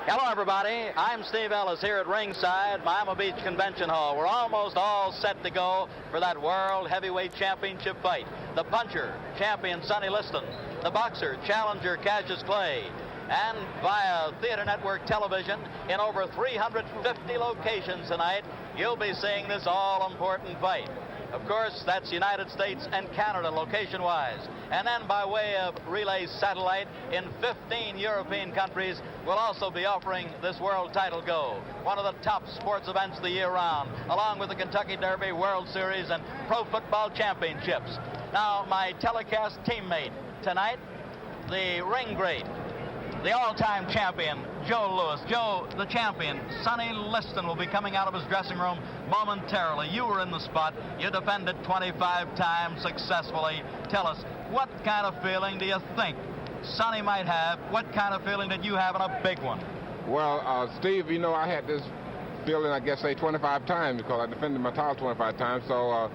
Hello, everybody. I'm Steve Ellis here at ringside, Miami Beach Convention Hall. We're almost all set to go for that World Heavyweight Championship fight. The puncher, champion Sonny Liston. The boxer, challenger Cassius Clay. And via Theater Network television in over 350 locations tonight, you'll be seeing this all-important fight. Of course, that's United States and Canada location-wise. And then by way of relay satellite in 15 European countries, we'll also be offering this world title go. One of the top sports events the year round, along with the Kentucky Derby, World Series, and Pro Football Championships. Now, my telecast teammate tonight, the ring great, the all-time champion, Joe Louis. Joe, the champion, Sonny Liston, will be coming out of his dressing room momentarily. You were in the spot. You defended 25 times successfully. Tell us, what kind of feeling do you think Sonny might have? What kind of feeling did you have in a big one? Well, Steve, you know, I had this feeling, I guess, say 25 times because I defended my title 25 times. So,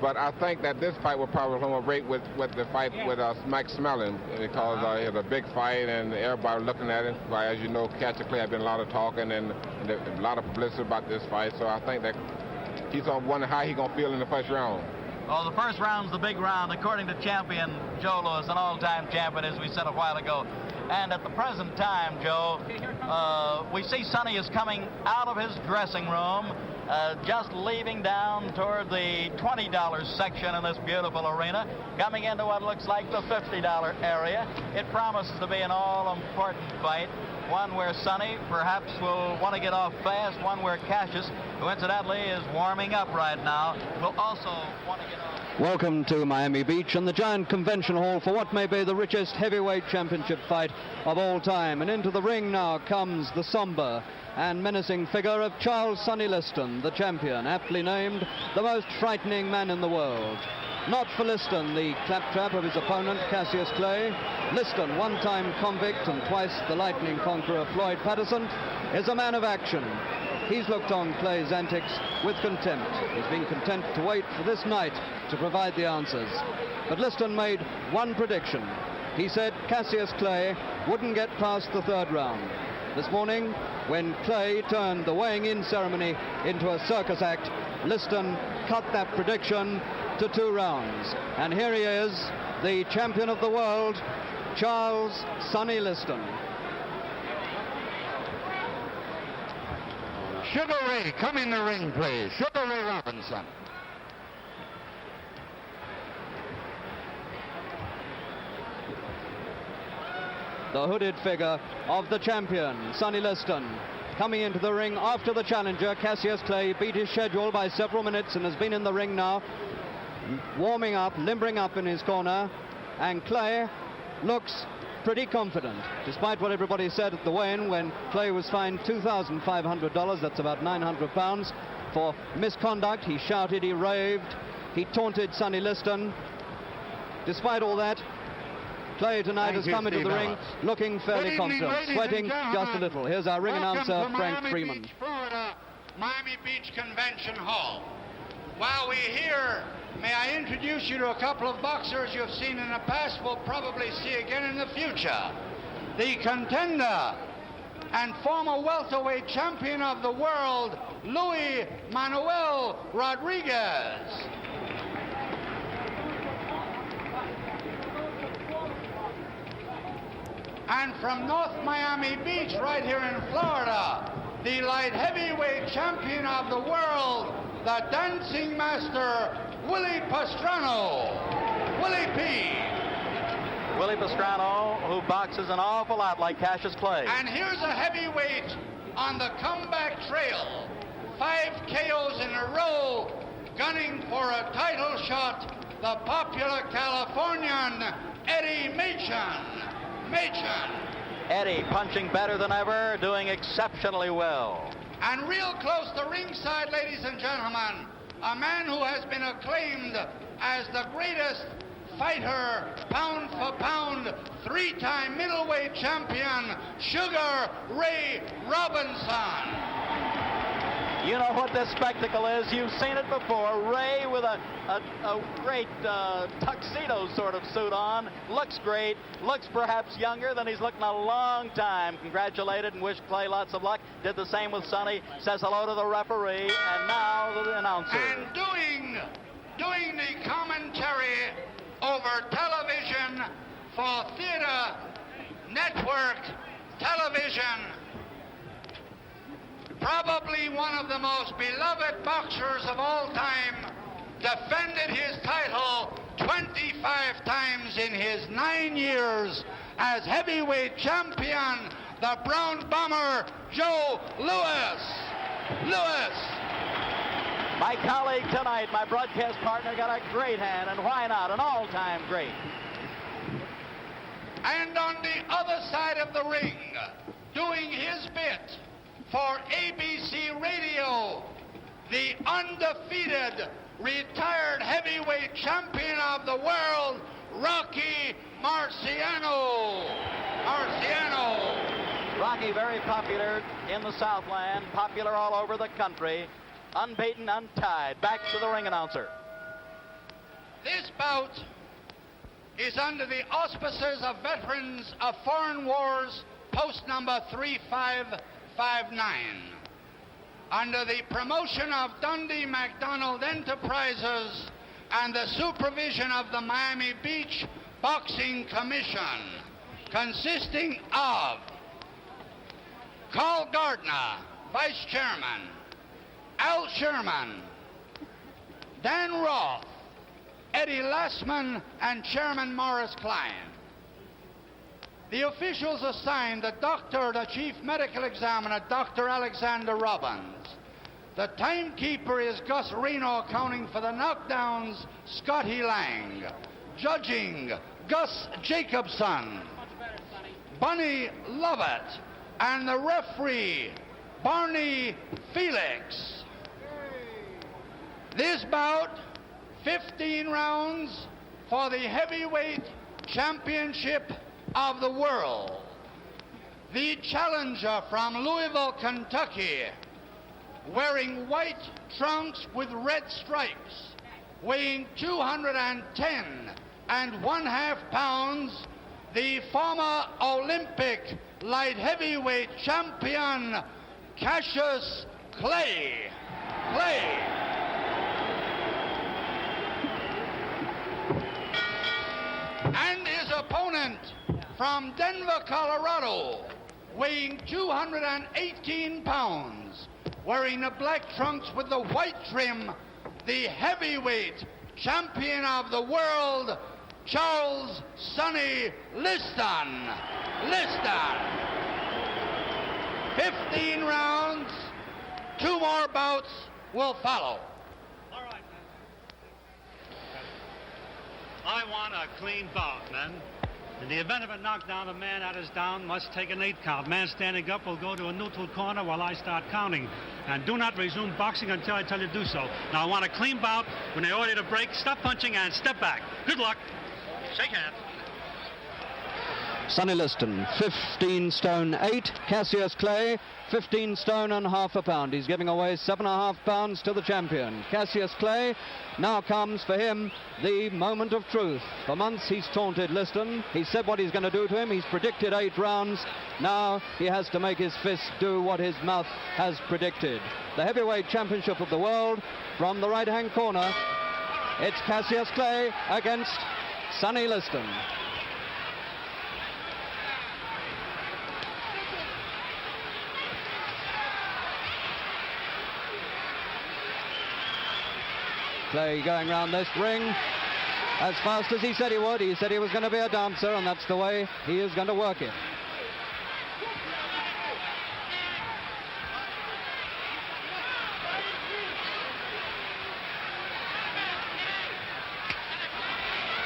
but I think that this fight will probably come rate with the fight with Max Smelling because it was a big fight and everybody looking at it. But as you know, Cassius Clay has been a lot of talking and a lot of publicity about this fight. So I think that he's going to wonder how he's going to feel in the first round. Well, the first round's the big round, according to champion Joe Louis, an all-time champion, as we said a while ago. And at the present time, Joe, we see Sonny is coming out of his dressing room, just leaving down toward the $20 section in this beautiful arena, coming into what looks like the $50 area. It promises to be an all-important fight, one where Sonny perhaps will want to get off fast, one where Cassius, who incidentally is warming up right now, will also want to get off. Welcome to Miami Beach and the giant convention hall for what may be the richest heavyweight championship fight of all time. And into the ring now comes the somber and menacing figure of Charles Sonny Liston, the champion, aptly named the most frightening man in the world. Not for Liston, the claptrap of his opponent, Cassius Clay. Liston, one-time convict and twice the lightning conqueror Floyd Patterson, is a man of action. He's looked on Clay's antics with contempt. He's been content to wait for this night to provide the answers. But Liston made one prediction. He said Cassius Clay wouldn't get past the third round. This morning, when Clay turned the weighing-in ceremony into a circus act, Liston cut that prediction to 2 rounds. And here he is, the champion of the world, Charles Sonny Liston. Sugar Ray, come in the ring, please. Sugar Ray Robinson. The hooded figure of the champion, Sonny Liston, coming into the ring after the challenger, Cassius Clay, beat his schedule by several minutes and has been in the ring now, warming up, limbering up in his corner, and Clay looks pretty confident, despite what everybody said at the weigh-in when Clay was fined $2,500, that's about 900 pounds, for misconduct. He shouted, he raved, he taunted Sonny Liston. Despite all that, Clay tonight has come into the ring looking fairly confident, sweating just a little. Here's our ring announcer, Frank Freeman. Florida, Miami Beach Convention Hall. While we're here, may I introduce you to a couple of boxers you've seen in the past, will probably see again in the future. The contender and former welterweight champion of the world, Luis Manuel Rodriguez. And from North Miami Beach, right here in Florida, the light heavyweight champion of the world, the dancing master, Willie Pastrano. Willie P. Willie Pastrano, who boxes an awful lot like Cassius Clay. And here's a heavyweight on the comeback trail. 5 KOs in a row, gunning for a title shot, the popular Californian, Eddie Machen. Eddie punching better than ever, doing exceptionally well. And real close to ringside, ladies and gentlemen, a man who has been acclaimed as the greatest fighter, pound for pound, 3-time middleweight champion, Sugar Ray Robinson. You know what this spectacle is. You've seen it before. Ray with a great tuxedo sort of suit on. Looks great. Looks perhaps younger than he's looked in a long time. Congratulated and wished Clay lots of luck. Did the same with Sonny. Says hello to the referee. And now the announcer. And doing the commentary over television for Theater Network Television, probably one of the most beloved boxers of all time, defended his title 25 times in his 9 years as heavyweight champion, the Brown Bomber, Joe Louis. My colleague tonight, my broadcast partner, got a great hand, and why not? An all-time great. And on the other side of the ring, doing his bit for ABC Radio, the undefeated retired heavyweight champion of the world, Rocky Marciano. Rocky, very popular in the Southland, popular all over the country, unbeaten, untied. Back to the ring announcer. This bout is under the auspices of Veterans of Foreign Wars, post number 3559. Under the promotion of Dundee McDonald Enterprises and the supervision of the Miami Beach Boxing Commission, consisting of Carl Gardner, Vice Chairman, Al Sherman, Dan Roth, Eddie Lassman, and Chairman Morris Klein. The officials assigned the doctor, the chief medical examiner, Dr. Alexander Robbins. The timekeeper is Gus Reno, accounting for the knockdowns, Scotty Lang. Judging, Gus Jacobson, Bunny Lovett, and the referee, Barney Felix. This bout, 15 rounds for the heavyweight championship of the world. The challenger from Louisville, Kentucky, wearing white trunks with red stripes, weighing 210 1/2 pounds, the former Olympic light heavyweight champion, Cassius Clay. And his opponent from Denver, Colorado, weighing 218 pounds, wearing the black trunks with the white trim, the heavyweight champion of the world, Charles "Sonny" Liston. 15 rounds, 2 more bouts will follow. All right, man. I want a clean bout, man. In the event of a knockdown, a man that is down must take an 8 count. Man standing up will go to a neutral corner while I start counting. And do not resume boxing until I tell you to do so. Now, I want a clean bout. When they order you to break, stop punching and step back. Good luck. Shake hands. Sonny Liston, 15 stone 8. Cassius Clay, 15 stone and 1/2 pound. He's giving away 7.5 pounds to the champion. Cassius Clay, now comes for him the moment of truth. For months he's taunted Liston. He said what he's going to do to him. He's predicted 8 rounds. Now he has to make his fist do what his mouth has predicted. The heavyweight championship of the world, from the right-hand corner, it's Cassius Clay against Sonny Liston. Clay going round this ring as fast as he said he would. He said he was going to be a dancer, and that's the way he is going to work it.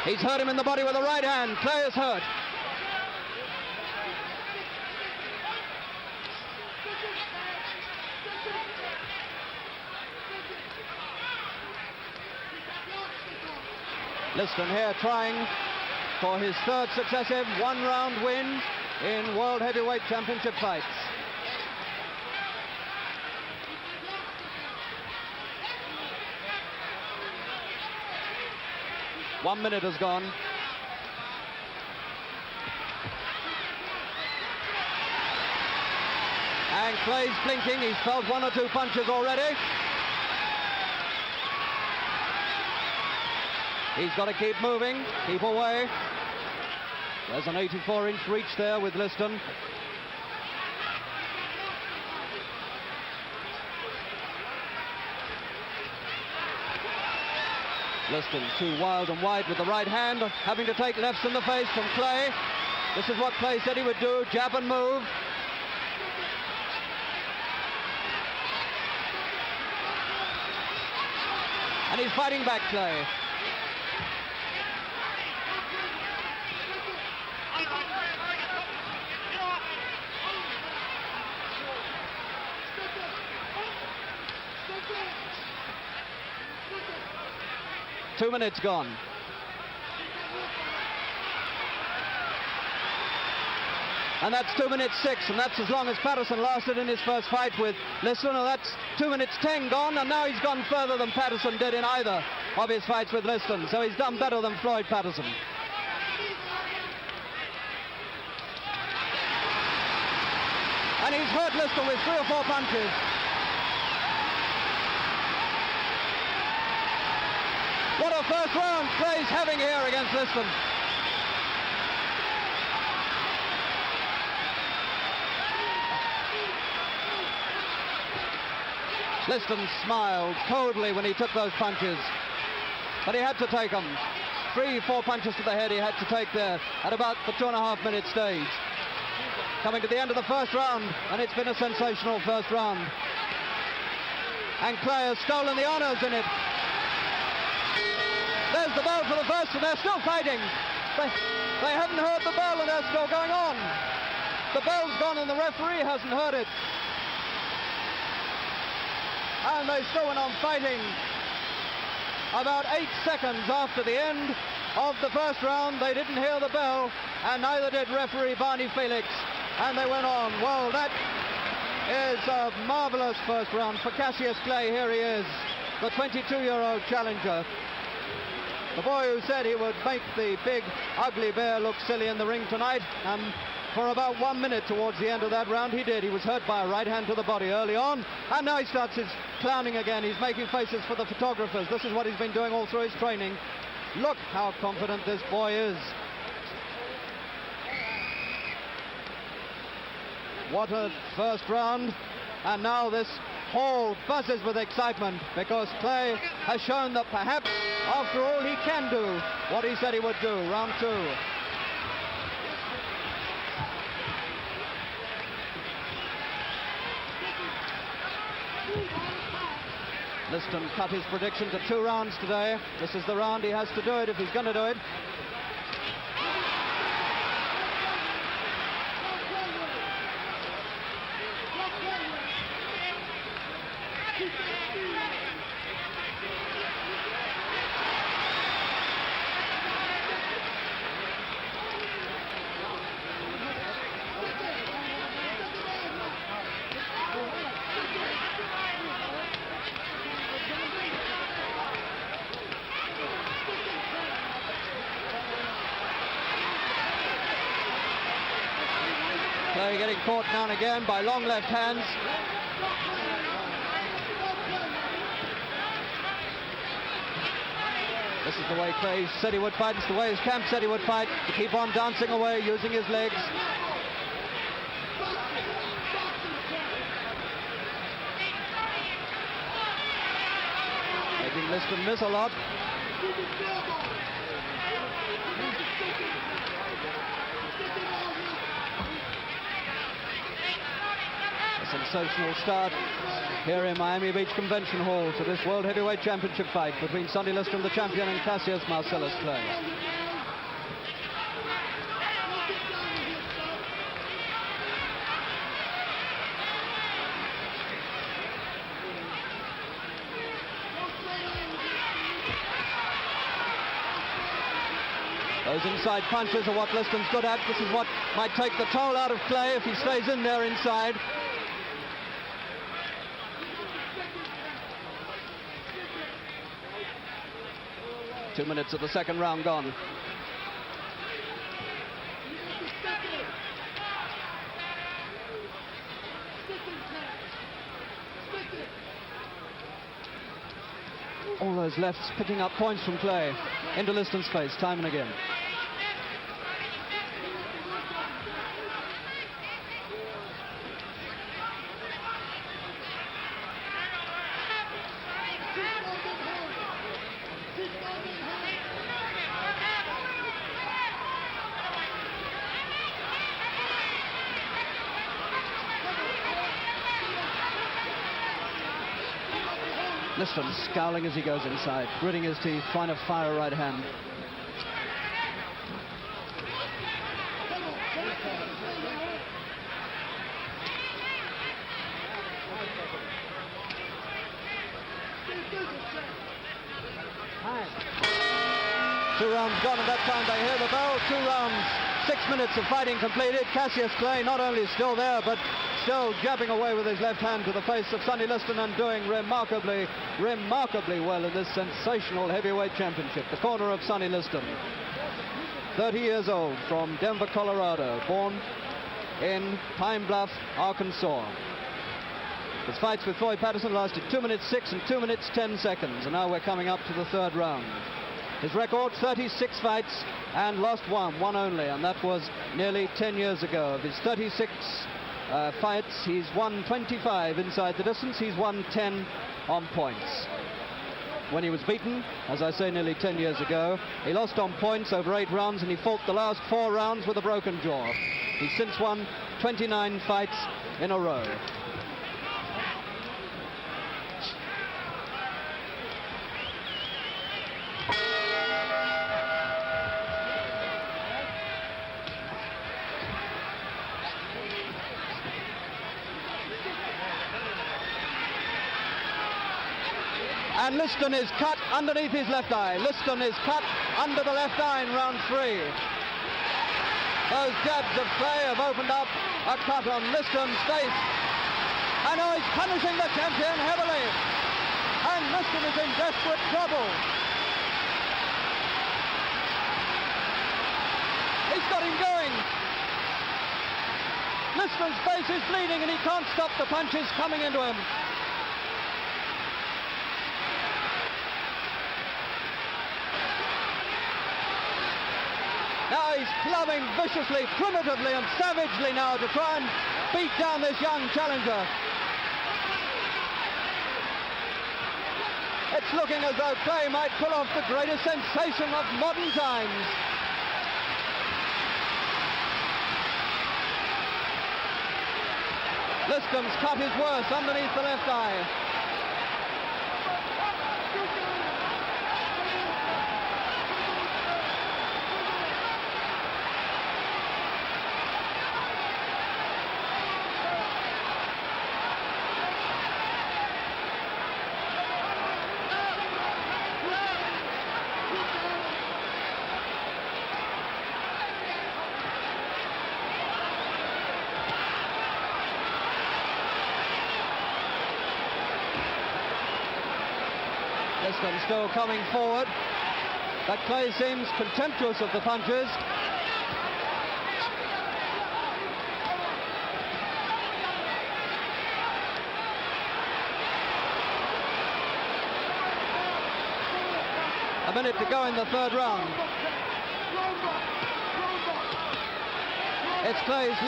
He's hurt him in the body with the right hand. Clay is hurt. Liston here trying for his 3rd successive 1-round win in World Heavyweight Championship fights. 1 minute has gone. And Clay's blinking. He's felt 1 or 2 punches already. He's got to keep moving, keep away. There's an 84-inch reach there with Liston. Liston too wild and wide with the right hand, having to take lefts in the face from Clay. This is what Clay said he would do, jab and move. And he's fighting back, Clay. Two minutes gone. And that's 2 minutes 6, and that's as long as Patterson lasted in his first fight with Liston, and that's 2 minutes 10 gone, and now he's gone further than Patterson did in either of his fights with Liston, so he's done better than Floyd Patterson. And he's hurt Liston with 3 or 4 punches. What a first round Clay's having here against Liston. Liston smiled coldly when he took those punches, but he had to take them. 3, 4 punches to the head he had to take there at about the 2.5 minute stage. Coming to the end of the first round, and it's been a sensational first round. And Clay has stolen the honors in it. There's the bell for the first, and they're still fighting. They haven't heard the bell, and they're still going on. The bell's gone, and the referee hasn't heard it. And they still went on fighting. About 8 seconds after the end of the first round, they didn't hear the bell, and neither did referee Barney Felix, and they went on. Well, that is a marvelous first round for Cassius Clay. Here he is, the 22-year-old challenger. The boy who said he would make the big, ugly bear look silly in the ring tonight, and for about 1 minute towards the end of that round, he did. He was hurt by a right hand to the body early on, and now he starts his clowning again. He's making faces for the photographers. This is what he's been doing all through his training. Look how confident this boy is. What a first round, and now this hall buzzes with excitement because Clay has shown that perhaps, after all, he can do what he said he would do. Round 2. Liston cut his prediction to 2 rounds today. This is the round he has to do it if he's going to do it. Clay getting caught now and again by long left hands. This is the way Clay said he would fight. It's the way his camp said he would fight, to keep on dancing away, using his legs. Making Liston miss a lot. Sensational start here in Miami Beach Convention Hall to this World Heavyweight Championship fight between Sonny Liston, the champion, and Cassius Marcellus Clay. Those inside punches are what Liston's good at. This is what might take the toll out of Clay if he stays in there inside. 2 minutes of the second round gone. All those lefts picking up points from Clay into Liston's face time and again. Liston scowling as he goes inside, gritting his teeth, trying to fire a right hand. Two rounds gone, and that time they hear the bell. 2 rounds, 6 minutes of fighting completed. Cassius Clay not only still there, but still jabbing away with his left hand to the face of Sonny Liston and doing remarkably well in this sensational heavyweight championship. The corner of Sonny Liston, 30 years old, from Denver, Colorado, born in Pine Bluff, Arkansas. His fights with Floyd Patterson lasted 2 minutes 6 and 2 minutes 10 seconds, and now we're coming up to the third round. His record, 36 fights and lost one only, and that was nearly 10 years ago. Of his 36 fights, he's won 25 inside the distance. He's won 10 on points. When he was beaten, as I say, nearly 10 years ago, he lost on points over 8 rounds, and he fought the last 4 rounds with a broken jaw. He's since won 29 fights in a row. And Liston is cut underneath his left eye. Liston is cut under the left eye in round 3. Those jabs of Clay have opened up a cut on Liston's face. And now he's punishing the champion heavily. And Liston is in desperate trouble. He's got him going. Liston's face is bleeding and he can't stop the punches coming into him. Now he's clubbing viciously, primitively and savagely now to try and beat down this young challenger. It's looking as though Clay might pull off the greatest sensation of modern times. Liston's cut is worse underneath the left eye. Liston still coming forward, but Clay seems contemptuous of the punches. A minute to go in the third round. It's Clay's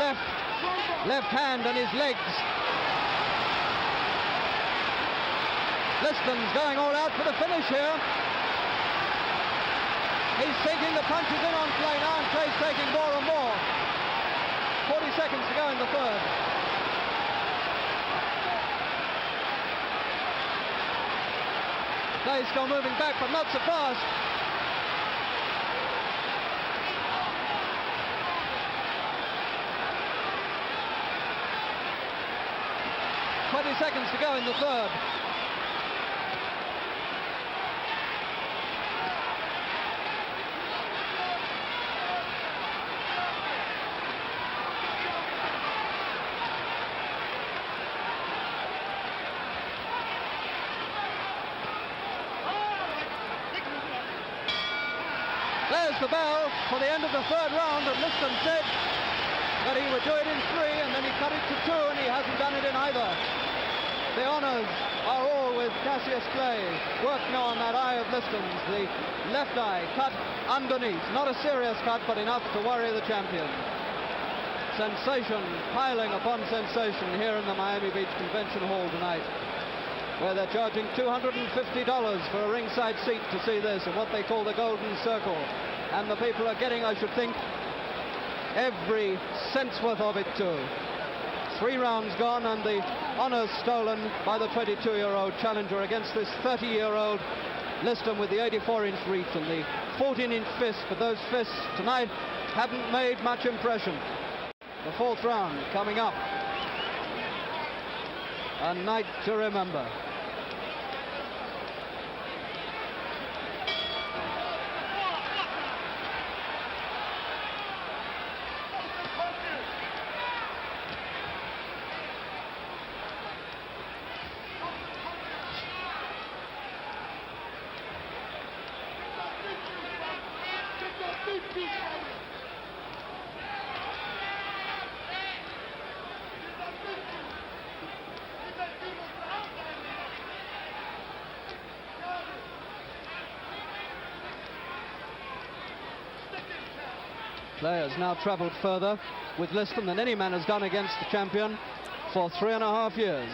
left hand and his legs. Liston's going all out for the finish here. He's sinking the punches in on Clay now, and Clay's taking more and more. 40 seconds to go in the third. Clay's still moving back, but not so fast. Seconds to go in the third. There's the bell for the end of the third round, and Liston said that he would do it in 3, and then he cut it to 2, and he hasn't done it in either. The honours are all with Cassius Clay, working on that eye of Liston's, the left eye cut underneath. Not a serious cut, but enough to worry the champion. Sensation piling upon sensation here in the Miami Beach Convention Hall tonight, where they're charging $250 for a ringside seat to see this in what they call the Golden Circle. And the people are getting, I should think, every cent's worth of it too. 3 rounds gone, and the honours stolen by the 22-year-old challenger against this 30-year-old Liston with the 84-inch reach and the 14-inch fist. But those fists tonight haven't made much impression. The 4th round coming up. A night to remember. Clay has now travelled further with Liston than any man has done against the champion for 3.5 years.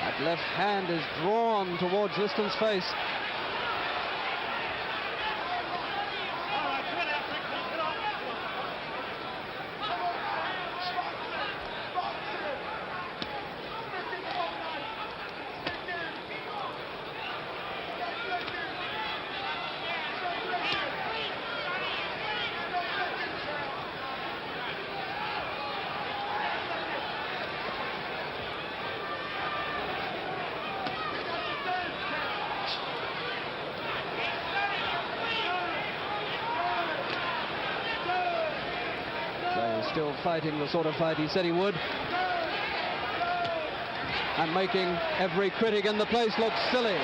That left hand is drawn towards Liston's face. Still fighting the sort of fight he said he would, and making every critic in the place look silly.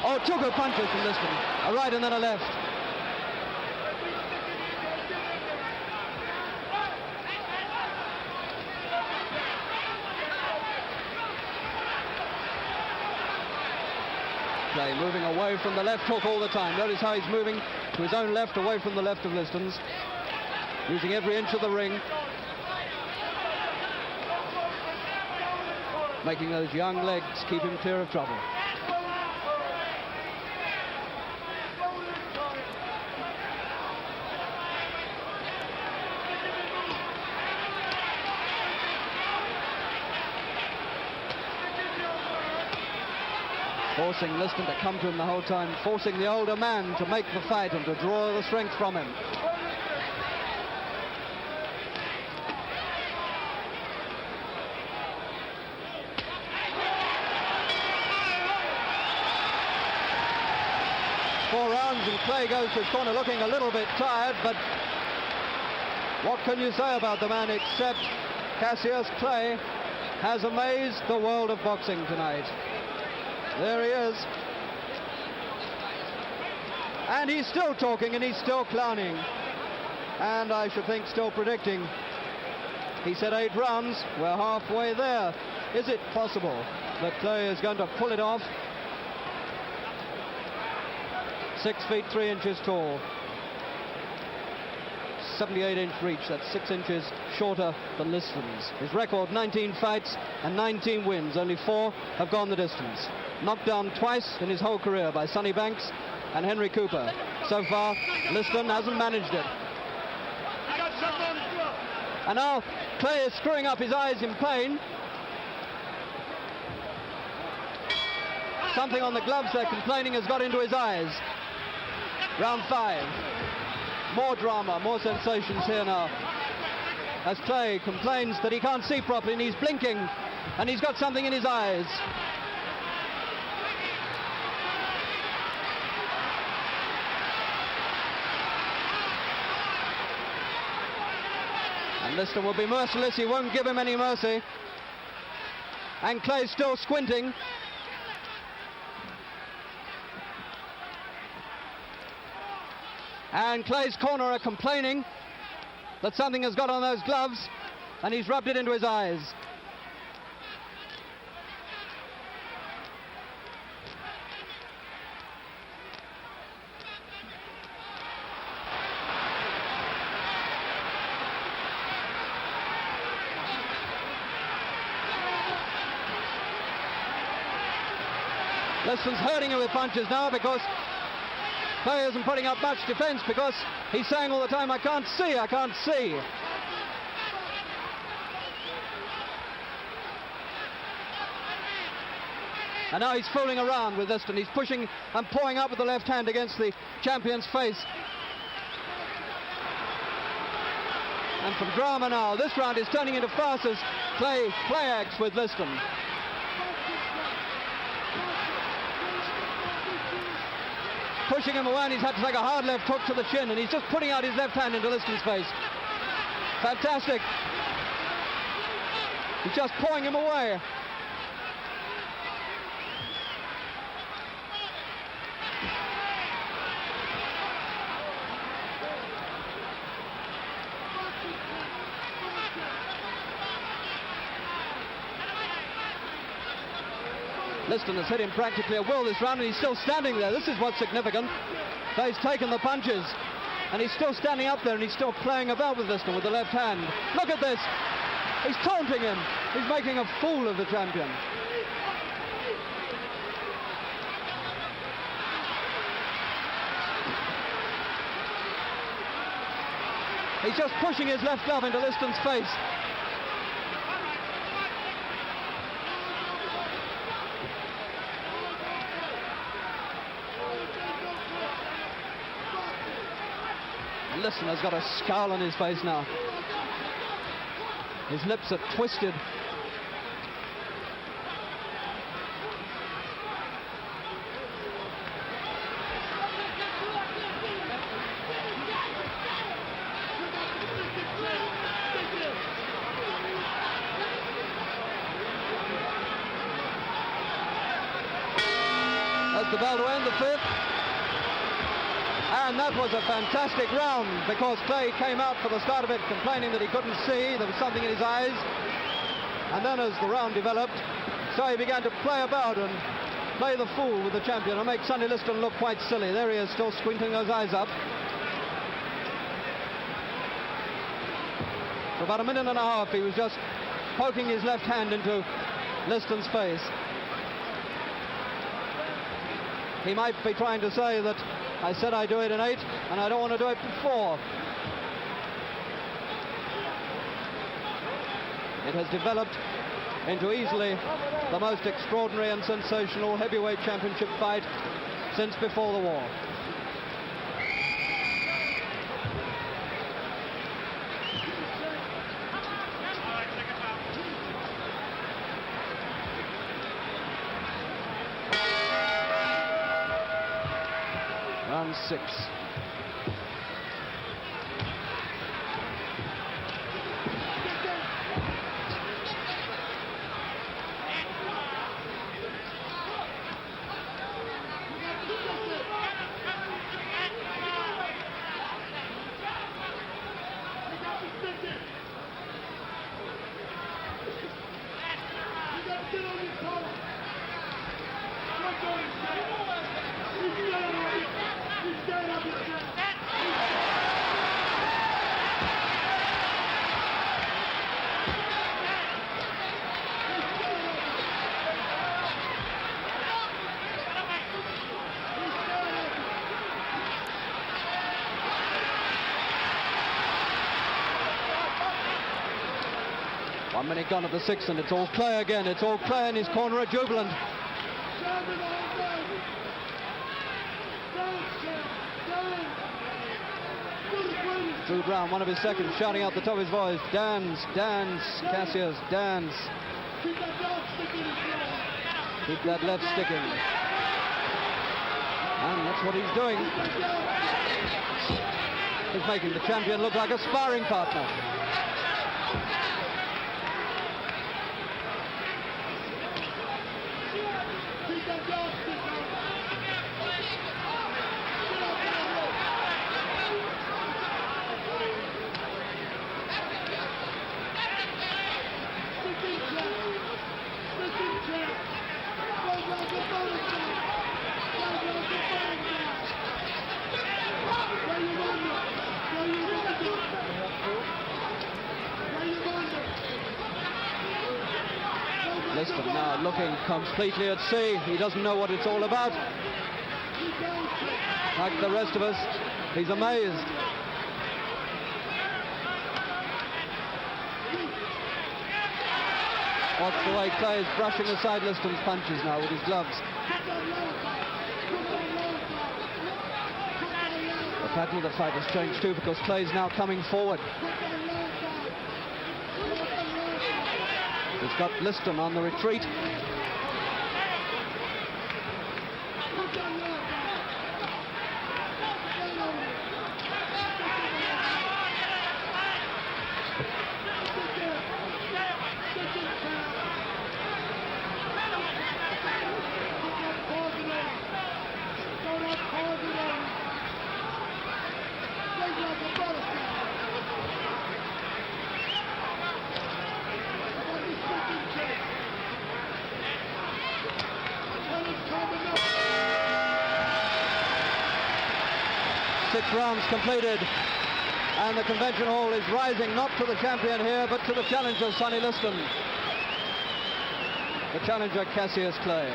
Oh, 2 good punches from Liston, a right and then a left. Clay moving away from the left hook all the time. Notice how he's moving to his own left, away from the left of Liston's, using every inch of the ring, making those young legs keep him clear of trouble. Forcing Liston to come to him the whole time, forcing the older man to make the fight and to draw the strength from him. Four rounds and Clay goes to his corner looking a little bit tired, but what can you say about the man except Cassius Clay has amazed the world of boxing tonight. There he is. And he's still talking and he's still clowning. And I should think still predicting. He said 8 rounds. We're halfway there. Is it possible that Clay is going to pull it off? 6 feet 3 inches tall. 78-inch reach. That's 6 inches shorter than Liston's. His record, 19 fights and 19 wins. Only 4 have gone the distance. Knocked down twice in his whole career by Sonny Banks and Henry Cooper. So far, Liston hasn't managed it. And now Clay is screwing up his eyes in pain. Something on the gloves they're complaining has got into his eyes. Round 5. More drama, more sensations here now. As Clay complains that he can't see properly and he's blinking and he's got something in his eyes. And Liston will be merciless, he won't give him any mercy. And Clay's still squinting. And Clay's corner are complaining that something has got on those gloves and he's rubbed it into his eyes. Liston's hurting him with punches now because Clay isn't putting up much defense, because he's saying all the time, I can't see, I can't see. And now he's fooling around with Liston. He's pushing and pawing up with the left hand against the champion's face. And from drama now, this round is turning into farce as Clay play-acts with Liston. Pushing him away, and he's had to take a hard left hook to the chin, and he's just putting out his left hand into Liston's face. Fantastic. He's just pawing him away. Liston has hit him practically at will this round, and he's still standing there. This is what's significant. He's taken the punches, and he's still standing up there, and he's still playing about with Liston with the left hand. Look at this. He's taunting him. He's making a fool of the champion. He's just pushing his left glove into Liston's face. Liston has got a scowl on his face now. His lips are twisted. That's the bell to end the 5th. And that was a fantastic round, because Clay came out for the start of it complaining that he couldn't see, there was something in his eyes. And then as the round developed, so he began to play about and play the fool with the champion and make Sonny Liston look quite silly. There he is, still squinting those eyes up. For about a minute and a half he was just poking his left hand into Liston's face. He might be trying to say that I said I'd do it in 8, and I don't want to do it before. It has developed into easily the most extraordinary and sensational heavyweight championship fight since before the war. Round 6. One minute gone of the 6th, and it's all Clay again. It's all Clay in his corner, jubilant. Third round, one of his seconds, shouting out the top of his voice, dance, dance, Cassius, dance. Keep that left sticking. And that's what he's doing. He's making the champion look like a sparring partner. Liston now looking completely at sea. He doesn't know what it's all about. Like the rest of us, he's amazed. Watch the way Clay is brushing aside Liston's punches now with his gloves. The pattern of the fight has changed too, because Clay's now coming forward. He's got Liston on the retreat. Six rounds completed, and the convention hall is rising not to the champion here, but to the challenger, Sonny Liston. The challenger, Cassius Clay.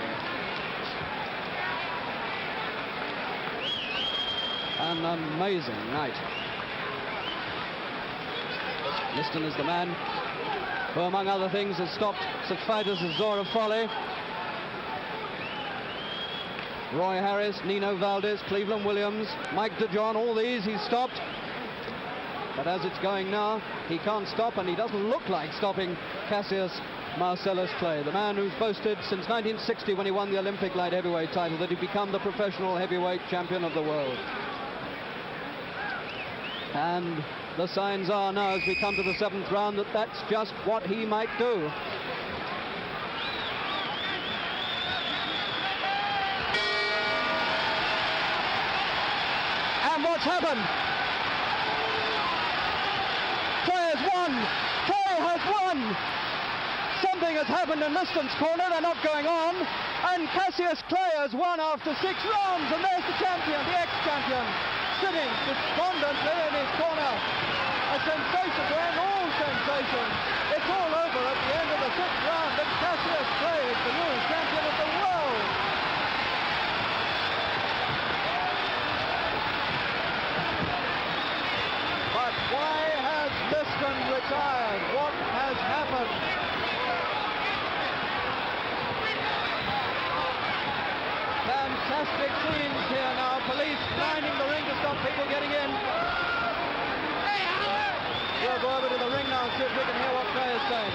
An amazing night. Liston is the man who, among other things, has stopped such fighters as Zora Foley, Roy Harris, Nino Valdez, Cleveland Williams, Mike DeJohn, all these he's stopped. But as it's going now, he can't stop, and he doesn't look like stopping Cassius Marcellus Clay, the man who's boasted since 1960, when he won the Olympic light heavyweight title, that he'd become the professional heavyweight champion of the world. And the signs are now, as we come to the seventh round, that that's just what he might do. What's happened? Clay has won! Clay has won! Something has happened in Liston's corner. They're not going on. And Cassius Clay has won after 6 rounds. And there's the champion, the ex-champion, sitting despondently in his corner. A sensation to end all sensations. It's all over at the end of the 6th round. And Cassius Clay is the new champion of the world. Why has Liston retired? What has happened? Fantastic scenes here now. Police lining the ring to stop people getting in. We'll go over to the ring now and see if we can hear what Clay is saying.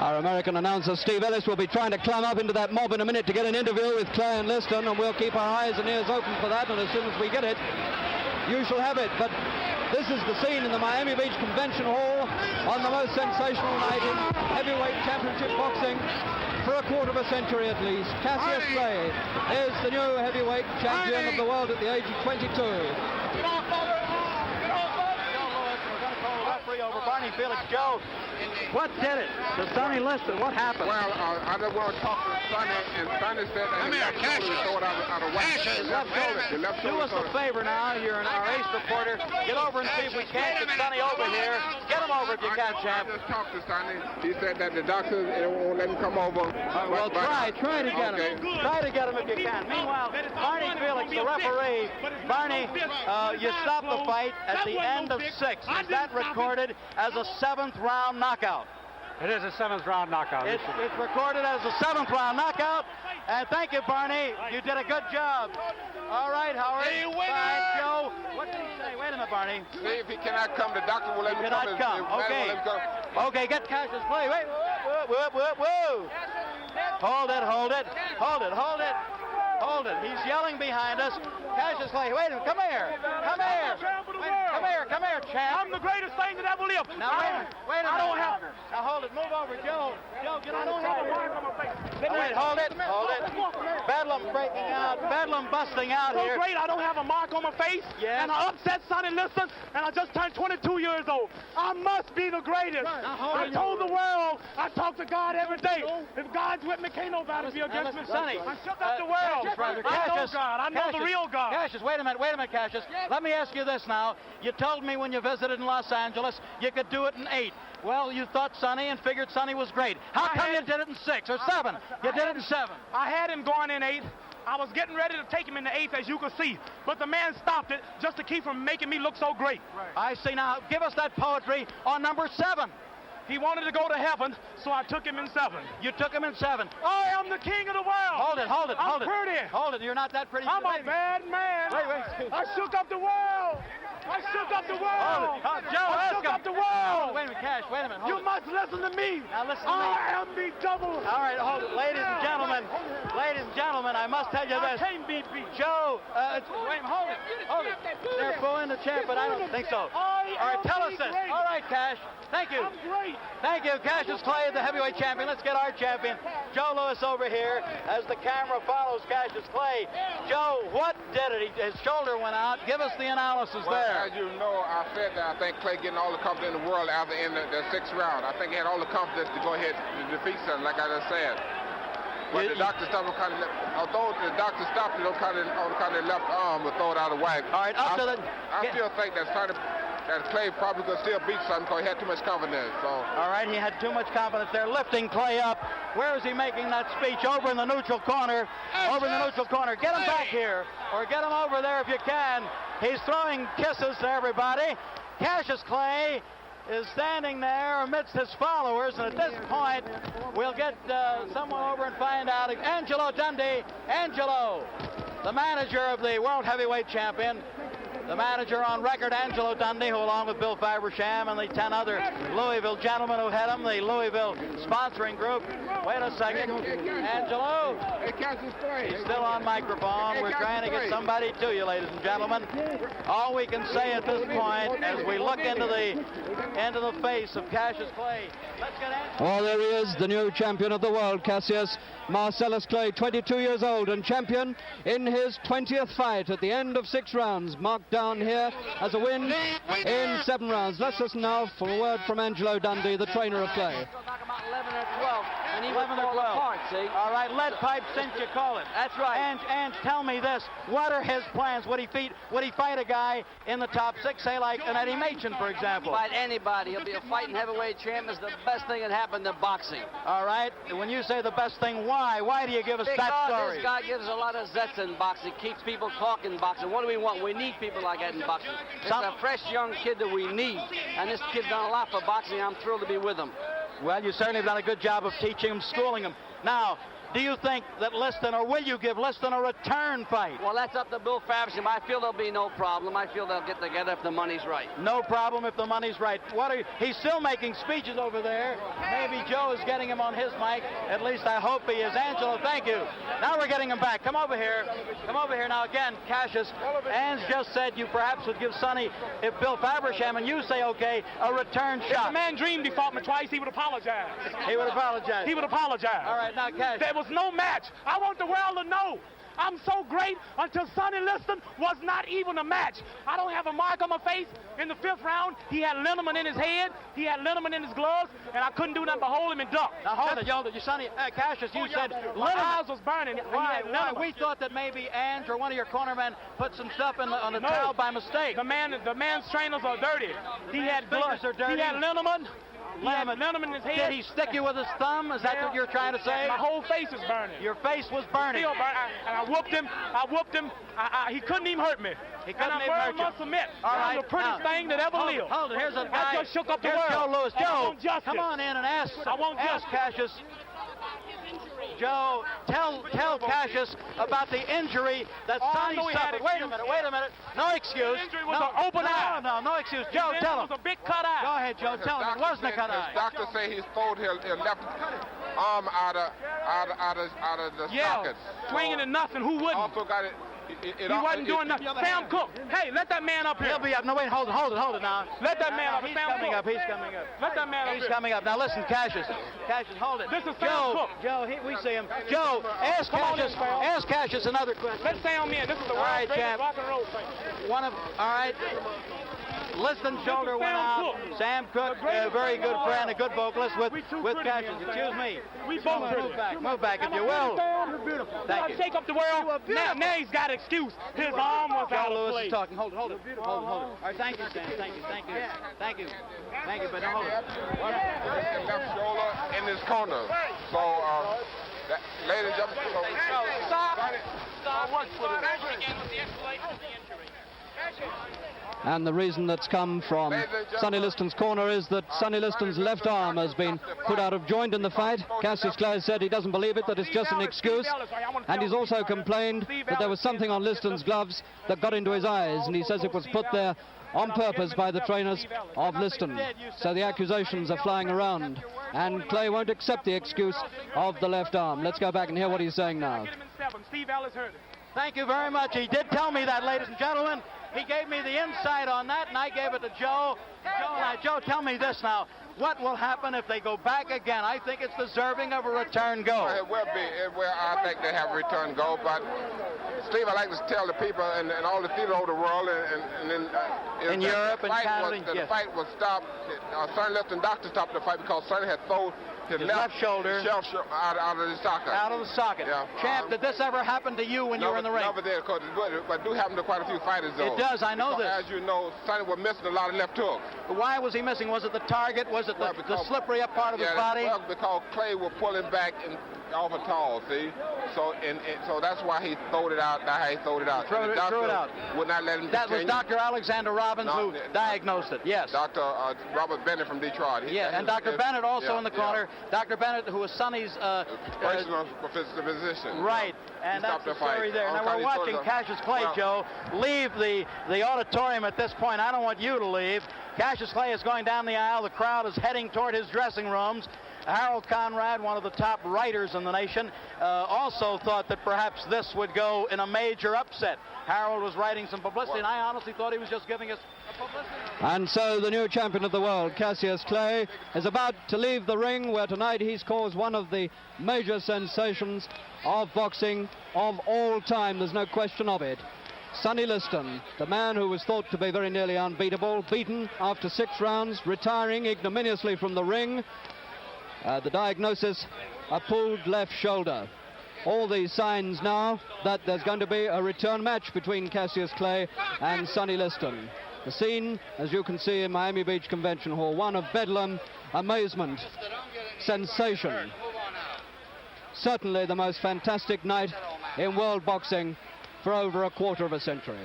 Our American announcer, Steve Ellis, will be trying to climb up into that mob in a minute to get an interview with Clay and Liston, and we'll keep our eyes and ears open for that, and as soon as we get it, you shall have it. But this is the scene in the Miami Beach Convention Hall on the most sensational night in heavyweight championship boxing for a quarter of a century at least. Cassius Clay is the new heavyweight champion of the world at the age of 22. Over Barney Felix Joe. What did it? To Sonny Liston, what happened? Well, I just want to talk to Sonny, and Sonny said that he left shoulder throw it out of whack. Do us a favor now. You're our ace reporter. Get over and see if we can't get Sonny over here. Get Get him over if you can, champ. I just talked to Sonny. He said that the doctors won't let him come over. Well, try to get him. Try to get him if you can. Meanwhile, Barney Felix, the referee. Barney, you stopped the fight at the end of 6. Is that recorded as a 7th round knockout? It is a 7th round knockout. It's recorded as a 7th round knockout. And thank you, Barney. You did a good job. All right, Howard. Hey, fine, Joe. What did he say? Wait a minute, Barney. See, if he cannot come, the doctor will let him come. He cannot come. Okay. Okay, get Cassius Clay. Wait. Whoa. Hold it. He's yelling behind us. Cassius Clay, wait a minute. Come here. Come here, champ. I'm the greatest thing that ever lived. Now, wait a minute. I don't have it. Now, hold it. Move over, Joe. Get on. I don't have a mark on my face. Wait, hold it. Bedlam breaking out. Bedlam busting out So here. great, I don't have a mark on my face. Yeah. And I upset Sonny Liston, and I just turned 22 years old. I must be the greatest. I told the world, I talk to God every day. If God's with me, can't nobody be against me. Sonny, I shook up the world. I know God. I know the real God. Cassius, wait a minute, Cassius. Let me ask you this now. You told me when you visited in Los Angeles you could do it in 8. Well, you thought Sonny and figured Sonny was great. How come you did it in 6 or 7? You did it in 7. I had him going in 8. I was getting ready to take him in the 8th, as you can see. But the man stopped it just to keep from making me look so great. Right. I see. Now, give us that poetry on number 7. He wanted to go to heaven, so I took him in 7. You took him in 7. I am the king of the world. Hold it. I'm pretty. Hold it. You're not that pretty. I'm a bad man. Wait. I shook up the world. I shook up the world. Joe, I shook up the world. Wait a minute, Cash. Wait a minute. You must listen to me. Now listen to me. I am the double. All right, hold it. Ladies and gentlemen, I must tell you this. I can't be beat. Joe, wait, hold it. They're booing the champ, but I don't think so. All right, tell us this. All right, Cash. Thank you. I'm great. Thank you, Cassius Clay, the heavyweight champion. Let's get our champion, Joe Louis, over here as the camera follows Cassius Clay. Joe, what did it? His shoulder went out. Give us the analysis there. As you know, I said that I think Clay getting all the confidence in the world after in the 6th round. I think he had all the confidence to go ahead and defeat something, like I just said. But the doctor stopped him although the doctor stopped it on kind of left arm and throw it out of whack. All right, I still think that Clay probably could still beat something because he had too much confidence. So. All right, he had too much confidence. They're lifting Clay up. Where is he making that speech? Over in the neutral corner. Get him back here, or get him over there if you can. He's throwing kisses to everybody. Cassius Clay is standing there amidst his followers, and at this point, we'll get someone over and find out. Angelo Dundee. Angelo, the manager of the World Heavyweight Champion. The manager on record, Angelo Dundee, who along with Bill Fabersham and the 10 other Louisville gentlemen who head him, the Louisville sponsoring group. Wait a second. Angelo? He's still on microphone. We're trying to get somebody to you, ladies and gentlemen. All we can say at this point, as we look into the face of Cassius Clay, let's get Angelo. Oh, there he is, the new champion of the world, Cassius Marcellus Clay, 22 years old and champion in his 20th fight at the end of 6 rounds, marked down here as a win in 7 rounds. Let's listen now for a word from Angelo Dundee, the trainer of Clay. Talk about 11 or 12, and he 11 or 12. Apart, see? All right, lead pipe cinch, you call it. That's right. And tell me this: what are his plans? Would he fight a guy in the top 6, say like an Eddie Machen, for example? Fight anybody. He'll be a fighting heavyweight champ. It's the best thing that happened to boxing. All right. When you say the best thing, why? Why do you give us that story? This guy gives a lot of zest in boxing. Keeps people talking boxing. What do we want? We need people like that in boxing. It's a fresh young kid that we need, and this kid's done a lot for boxing. I'm thrilled to be with him. Well, you certainly have done a good job of teaching him, schooling him. Now, do you think that Liston, or will you give Liston a return fight? Well, that's up to Bill Fabersham. I feel there'll be no problem. I feel they'll get together if the money's right. No problem if the money's right. He's still making speeches over there. Maybe Joe is getting him on his mic. At least I hope he is. Angelo, thank you. Now we're getting him back. Come over here. Now again, Cassius, Ange just said you perhaps would give Sonny, if Bill Fabersham and you say okay, a return shot. If the man dreamed he fought me twice, he would apologize. He would apologize. He would apologize. All right, now, Cassius. There was no match. I want the world to know I'm so great until Sonny Liston was not even a match. I don't have a mark on my face. In the 5th round, he had liniment in his head, he had liniment in his gloves, and I couldn't do nothing but hold him and duck. Now hold it, you Sonny, Cassius, you said my eyes was burning. Why? We thought that maybe Ange or one of your cornermen put some stuff on the towel by mistake. The man's trainers are dirty. He had blood. He had liniment. He had liniment in his head. Did he stick you with his thumb? Is that what you're trying to say? My whole face is burning. Your face was burning. Still burning. And I whooped him. He couldn't even hurt me. He couldn't even hurt you. I must admit, all right, that was the prettiest thing that ever lived. Hold it. Here's a guy. I just shook up the world. Joe Louis. Joe, come on in and ask justice. Cassius. Joe, tell Cassius about the injury that Sonny suffered. Wait a minute. No excuse. The injury was an open eye. No excuse. Joe, tell him. It was a big cut eye. Go ahead, Joe. Tell him it wasn't a cut eye. The doctor say he's pulled his left arm out of the socket. Swinging and nothing. Who wouldn't? Also got it. He wasn't doing nothing. Sam Cooke. Hey, let that man up here. He'll be up. No, wait, hold it now. Let that man up. He's coming up. Let that man up. He's coming up. Now listen, Cassius, hold it. This is Sam Cooke. Joe, we see him. Joe, ask Cassius another question. Let Sam in. This is the world's greatest rock and roll thing. All right. Liston's shoulder went out. Sam Cooke, a very good friend, a good vocalist with Cassius. Excuse me. We both move back if you will. Thank you. Shake up the world. Now he's got an excuse. His arm was out of Louis place. is talking. Hold it. All right, thank you, Sam. Thank you, but hold it. Left shoulder in his corner. So, ladies and gentlemen, Stop. And the reason that's come from Sonny Liston's corner is that Sonny Liston's left arm has been put out of joint in the fight. Cassius Clay said he doesn't believe it, that it's just an excuse. And he's also complained that there was something on Liston's gloves that got into his eyes, and he says it was put there on purpose by the trainers of Liston. So the accusations are flying around, and Clay won't accept the excuse of the left arm. Let's go back and hear what he's saying now. Thank you very much. He did tell me that, ladies and gentlemen. He gave me the insight on that, and I gave it to Joe. Joe, tell me this now. What will happen if they go back again? I think it's deserving of a return go. It will be. I think they have a return go, but Steve, I like to tell the people in all the theater over the world in Europe and Canada. The fight was stopped. Sonny Liston doctor stopped the fight because Sonny had thrown his left shoulder out of the socket. Out of the socket. Yeah. Champ, did this ever happen to you when you were in the ring? Never did, but it do happen to quite a few fighters, though. It does, I know this. As you know, Sonny was missing a lot of left hooks. Why was he missing? Was it the target? Was it the slippery up part of his body? Well, because Clay will pull him back off a tall, see? So that's why he throwed it out. That's how he throwed it out. Threw it out. Would not let him That was Dr. Alexander Robbins who diagnosed it, yes. Dr. Robert Bennett from Detroit. And Dr. Bennett also in the corner. Dr. Bennett, who was Sonny's personal physician. Right, and that's the story there. Now we're watching Cassius Clay, Joe, leave the auditorium at this point. I don't want you to leave. Cassius Clay is going down the aisle. The crowd is heading toward his dressing rooms. Harold Conrad, one of the top writers in the nation, also thought that perhaps this would go in a major upset. Harold was writing some publicity, and I honestly thought he was just giving us a publicity. And so the new champion of the world, Cassius Clay, is about to leave the ring, where tonight he's caused one of the major sensations of boxing of all time. There's no question of it. Sonny Liston, the man who was thought to be very nearly unbeatable, beaten after 6 rounds, retiring ignominiously from the ring. The diagnosis, a pulled left shoulder. All these signs now that there's going to be a return match between Cassius Clay and Sonny Liston. The scene, as you can see in Miami Beach Convention Hall, one of bedlam, amazement, sensation. Certainly the most fantastic night in world boxing for over a quarter of a century.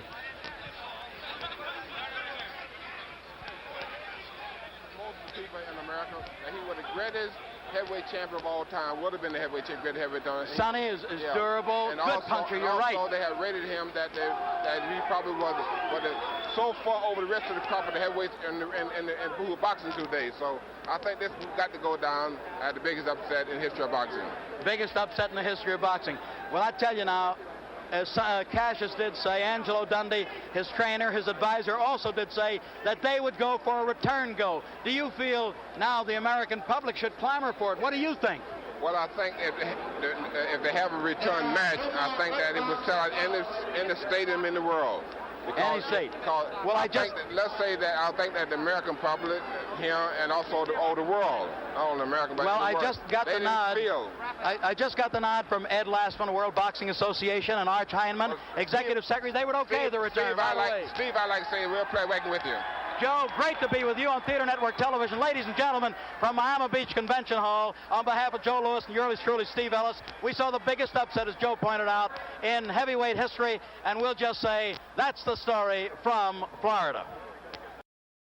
Most people in America, that he was the greatest heavyweight champion of all time, would have been the greatest heavyweight champion. Sonny is durable, and good also, puncher, you're right. Also, they had rated him that he probably was so far over the rest of the crop of the heavyweights and who were boxing today. So I think this got to go down as the biggest upset in the history of boxing. Biggest upset in the history of boxing. Well, I tell you now, as Cassius did say, Angelo Dundee, his trainer, his advisor, also did say that they would go for a return go. Do you feel now the American public should clamor for it? What do you think? Well, I think if they have a return match, I think that it would sell out any stadium in the world. Any state. Well, let's say that I think that the American public here and also the world, not only American, but well, the world, I just got the nod. I just got the nod from Ed Lastman, World Boxing Association, and Arch Heineman, Executive Secretary. They would okay the return. Steve, I like to say we'll play working with you. Joe, great to be with you on Theater Network Television. Ladies and gentlemen, from Miami Beach Convention Hall, on behalf of Joe Louis and yours truly, Steve Ellis, we saw the biggest upset, as Joe pointed out, in heavyweight history, and we'll just say that's the story from Florida.